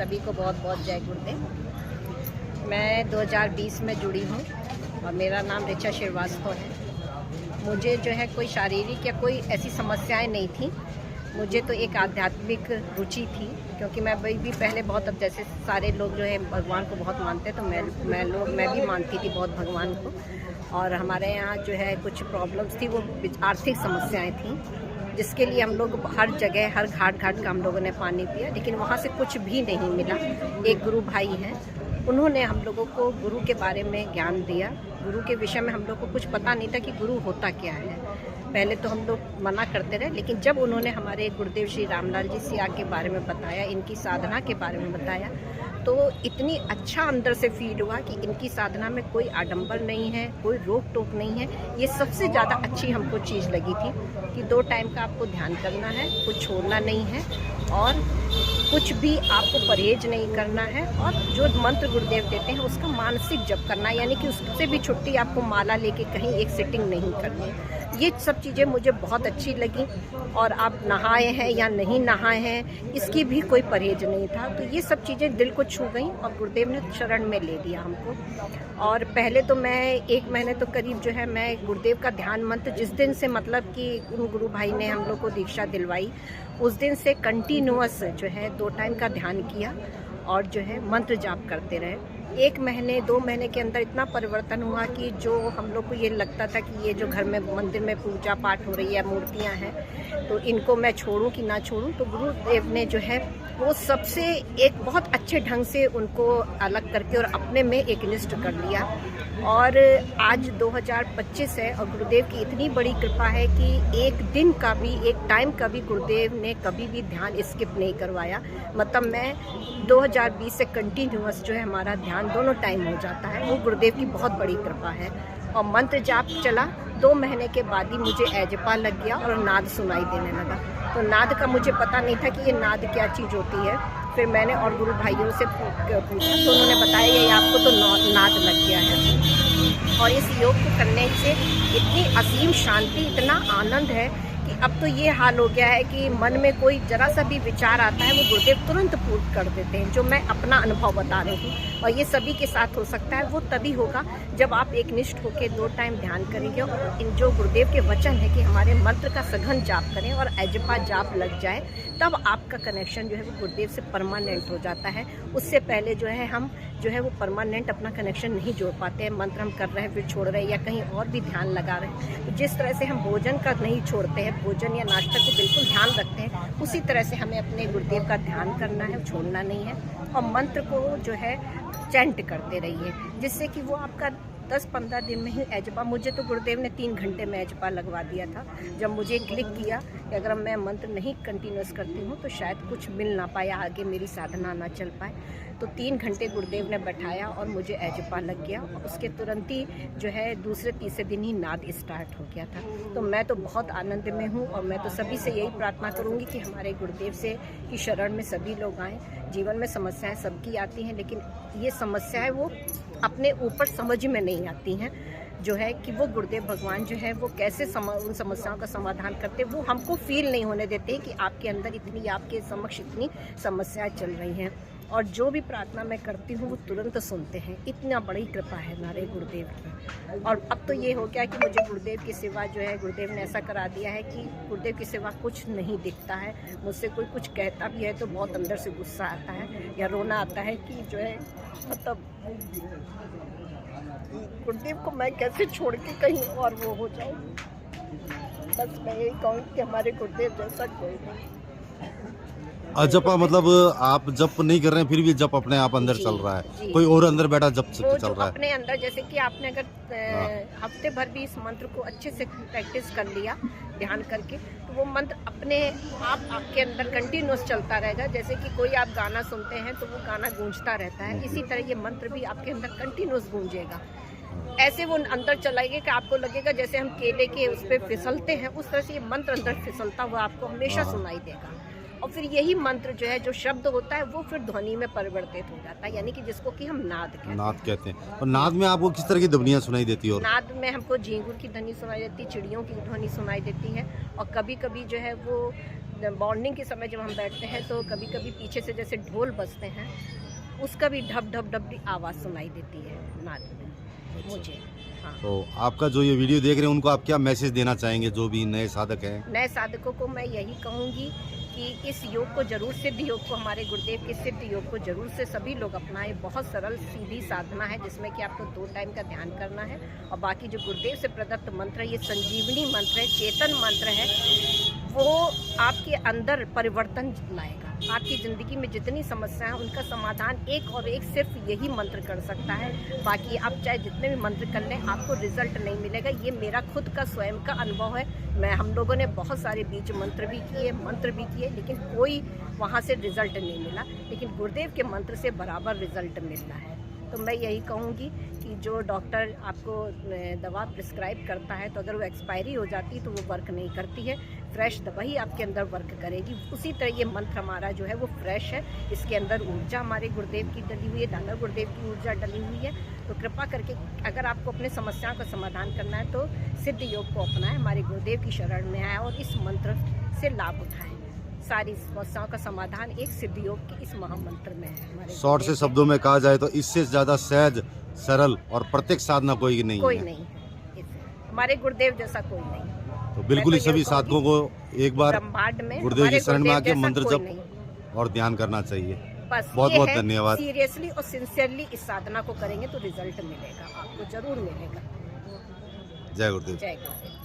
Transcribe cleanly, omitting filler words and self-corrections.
सभी को बहुत बहुत जय गुरुदेव। मैं 2020 में जुड़ी हूँ और मेरा नाम ऋचा श्रीवास्तव है। मुझे जो है कोई शारीरिक या कोई ऐसी समस्याएं नहीं थी। मुझे तो एक आध्यात्मिक रुचि थी, क्योंकि मैं भी पहले बहुत, अब जैसे सारे लोग जो है भगवान को बहुत मानते हैं, तो मैं भी मानती थी बहुत भगवान को। और हमारे यहाँ जो है कुछ प्रॉब्लम्स थी, वो आर्थिक समस्याएं थी, जिसके लिए हम लोग हर जगह हर घाट घाट का हम लोगों ने पानी पिया, लेकिन वहाँ से कुछ भी नहीं मिला। एक गुरु भाई हैं, उन्होंने हम लोगों को गुरु के बारे में ज्ञान दिया। गुरु के विषय में हम लोग को कुछ पता नहीं था कि गुरु होता क्या है। पहले तो हम लोग मना करते रहे, लेकिन जब उन्होंने हमारे गुरुदेव श्री रामलाल जी सिया के बारे में बताया, इनकी साधना के बारे में बताया, तो इतनी अच्छा अंदर से फील हुआ कि इनकी साधना में कोई आडंबर नहीं है, कोई रोक टोक नहीं है। ये सबसे ज़्यादा अच्छी हमको चीज़ लगी थी कि 2 टाइम का आपको ध्यान करना है, कुछ छोड़ना नहीं है और कुछ भी आपको परहेज नहीं करना है, और जो मंत्र गुरुदेव देते हैं उसका मानसिक जप करना है, यानी कि उससे भी छुट्टी आपको माला लेके कहीं एक सिटिंग नहीं करनी है। ये सब चीज़ें मुझे बहुत अच्छी लगी। और आप नहाए हैं या नहीं नहाए हैं, इसकी भी कोई परहेज नहीं था। तो ये सब चीज़ें दिल को छू गई और गुरुदेव ने शरण में ले लिया हमको। और पहले तो मैं 1 महीने तो करीब जो है मैं गुरुदेव का ध्यान मंत्र, जिस दिन से मतलब कि उन गुरु भाई ने हम लोग को दीक्षा दिलवाई, उस दिन से कंटिन्यूअस जो है 2 टाइम का ध्यान किया और जो है मंत्र जाप करते रहे। 1 महीने 2 महीने के अंदर इतना परिवर्तन हुआ कि जो हम लोग को ये लगता था कि ये जो घर में मंदिर में पूजा पाठ हो रही है, मूर्तियां हैं, तो इनको मैं छोड़ूं कि ना छोड़ूं, तो गुरुदेव ने जो है वो सबसे एक बहुत अच्छे ढंग से उनको अलग करके और अपने में एक निष्ठ कर लिया। और आज 2025 है और गुरुदेव की इतनी बड़ी कृपा है कि एक दिन का भी, एक टाइम का भी गुरुदेव ने कभी भी ध्यान स्किप नहीं करवाया। मतलब मैं 2020 से कंटिन्यूअस जो है हमारा ध्यान दोनों टाइम हो जाता है, वो गुरुदेव की बहुत बड़ी कृपा है। और मंत्र जाप चला, 2 महीने के बाद ही मुझे एजपा लग गया और नाद सुनाई देने लगा। तो नाद का मुझे पता नहीं था कि ये नाद क्या चीज़ होती है। फिर मैंने और गुरु भाइयों से पूछा तो उन्होंने बताया ये आपको तो नाद लग गया है। और इस योग को करने से इतनी असीम शांति, इतना आनंद है कि अब तो ये हाल हो गया है कि मन में कोई जरा सा भी विचार आता है, वो गुरुदेव तुरंत पूर्ण कर देते हैं। जो मैं अपना अनुभव बता रही हूँ, और ये सभी के साथ हो सकता है, वो तभी होगा जब आप एक निष्ठ होकर 2 टाइम ध्यान करेंगे और इन जो गुरुदेव के वचन है कि हमारे मंत्र का सघन जाप करें और एजपा जाप लग जाए, तब आपका कनेक्शन जो है वो गुरुदेव से परमानेंट हो जाता है। उससे पहले जो है हम जो है वो परमानेंट अपना कनेक्शन नहीं जोड़ पाते हैं। मंत्र हम कर रहे हैं फिर छोड़ रहे हैं या कहीं और भी ध्यान लगा रहे हैं। तो जिस तरह से हम भोजन का नहीं छोड़ते हैं, भोजन या नाश्ता को बिल्कुल ध्यान रखते हैं, उसी तरह से हमें अपने गुरुदेव का ध्यान करना है, छोड़ना नहीं है। और मंत्र को जो है चैंट करते रहिए, जिससे कि वो आपका 10-15 दिन में ही एजपा, मुझे तो गुरुदेव ने 3 घंटे में एजपा लगवा दिया था। जब मुझे क्लिक किया कि अगर मैं मंत्र नहीं कंटिन्यूस करती हूँ तो शायद कुछ मिल ना पाए, आगे मेरी साधना ना चल पाए, तो 3 घंटे गुरुदेव ने बैठाया और मुझे एजपा लग गया। और उसके तुरंत ही जो है दूसरे तीसरे दिन ही नाद स्टार्ट हो गया था। तो मैं तो बहुत आनंद में हूँ और मैं तो सभी से यही प्रार्थना करूँगी कि हमारे गुरुदेव से की शरण में सभी लोग आएँ। जीवन में समस्याएं सबकी आती हैं, लेकिन ये समस्याएं वो अपने ऊपर समझ में नहीं आती हैं, जो है कि वो गुरुदेव भगवान जो है वो कैसे उन समस्याओं का समाधान करते, वो हमको फील नहीं होने देते कि आपके अंदर इतनी, आपके समक्ष इतनी समस्याएं चल रही हैं। और जो भी प्रार्थना मैं करती हूँ वो तुरंत सुनते हैं। इतना बड़ी कृपा है हमारे गुरुदेव की। और अब तो ये हो गया कि मुझे गुरुदेव की सेवा जो है, गुरुदेव ने ऐसा करा दिया है कि गुरुदेव की सेवा कुछ नहीं दिखता है। मुझसे कोई कुछ कहता भी है तो बहुत अंदर से गुस्सा आता है या रोना आता है कि जो है मतलब गुरुदेव को मैं कैसे छोड़ के कहीं और वो हो जाऊँ। बस मैं यही कहूँ कि हमारे गुरुदेव जैसा कोई नहीं। जप मतलब आप जप नहीं कर रहे हैं, फिर भी जप अपने आप अंदर चल रहा है, कोई और अंदर बैठा जप चल रहा है अपने अंदर। जैसे कि आपने अगर हफ्ते भर भी इस मंत्र को अच्छे से प्रैक्टिस कर लिया ध्यान करके, तो वो मंत्र अपने आप आपके अंदर कंटिन्यूस चलता रहेगा। जैसे कि कोई आप गाना सुनते हैं तो वो गाना गूंजता रहता है, इसी तरह ये मंत्र भी आपके अंदर कंटिन्यूस गूंजेगा। ऐसे वो अंदर चलाएगा कि आपको लगेगा जैसे हम केले के उस पर फिसलते हैं, उस तरह से ये मंत्र अंदर फिसलता हुआ आपको हमेशा सुनाई देगा। और फिर यही मंत्र जो है, जो शब्द होता है, वो फिर ध्वनि में परिवर्तित हो जाता है, यानी कि जिसको कि हम नाद कहते हैं। और नाद में आपको किस तरह की ध्वनियाँ सुनाई देती है? और नाद में हमको झींगुर की ध्वनि सुनाई देती है, चिड़ियों की ध्वनि सुनाई देती है, और कभी कभी जो है वो मॉर्निंग के समय जब हम बैठते हैं तो कभी कभी पीछे से जैसे ढोल बजते हैं, उसका भी ढप ढप ढप की आवाज़ सुनाई देती है नाद में मुझे। हाँ। तो आपका जो ये वीडियो देख रहे हैं उनको आप क्या मैसेज देना चाहेंगे, जो भी नए साधक हैं? नए साधकों को मैं यही कहूँगी कि इस योग को जरूर, सिद्ध योग को, हमारे गुरुदेव के सिद्ध योग को जरूर से सभी लोग अपनाएं। बहुत सरल सीधी साधना है जिसमें कि आपको 2 टाइम का ध्यान करना है और बाकी जो गुरुदेव से प्रदत्त मंत्र है, ये संजीवनी मंत्र है, चेतन मंत्र है, वो आपके अंदर परिवर्तन लाएगा। आपकी ज़िंदगी में जितनी समस्याएं हैं उनका समाधान एक और एक सिर्फ यही मंत्र कर सकता है। बाकी आप चाहे जितने भी मंत्र कर लें, आपको रिजल्ट नहीं मिलेगा। ये मेरा खुद का स्वयं का अनुभव है। हम लोगों ने बहुत सारे बीज मंत्र भी किए, मंत्र भी किए, लेकिन कोई वहाँ से रिजल्ट नहीं मिला। लेकिन गुरुदेव के मंत्र से बराबर रिजल्ट मिलना है। तो मैं यही कहूँगी कि जो डॉक्टर आपको दवा प्रिस्क्राइब करता है, तो अगर वो एक्सपायरी हो जाती है तो वो वर्क नहीं करती है। फ्रेश दवा ही आपके अंदर वर्क करेगी। उसी तरह ये मंत्र हमारा जो है वो फ्रेश है। इसके अंदर ऊर्जा हमारे गुरुदेव की डली हुई है, दादा गुरुदेव की ऊर्जा डली हुई है। तो कृपा करके अगर आपको अपने समस्याओं का समाधान करना है तो सिद्ध योग को अपनाएं, हमारे गुरुदेव की शरण में आए और इस मंत्र से लाभ उठाएं। सारी समस्याओं का समाधान एक सिद्ध योग के इस महामंत्र में है। हमारे शॉर्ट से शब्दों में कहा जाए तो इससे ज्यादा सहज, सरल और प्रत्येक साधना कोई नहीं कोई है। नहीं है। हमारे गुरुदेव जैसा कोई नहीं। तो बिल्कुल ही सभी साधकों को एक बार ब्रह्मांड में गुरुदेव की शरण में आके जैसा मंत्र कोई जप नहीं। और ध्यान करना चाहिए। बस बहुत बहुत धन्यवाद। सीरियसली और सिंसियरली इस साधना को करेंगे तो रिजल्ट मिलेगा, आपको जरूर मिलेगा। जय गुरुदेव। जय गुरुदेव।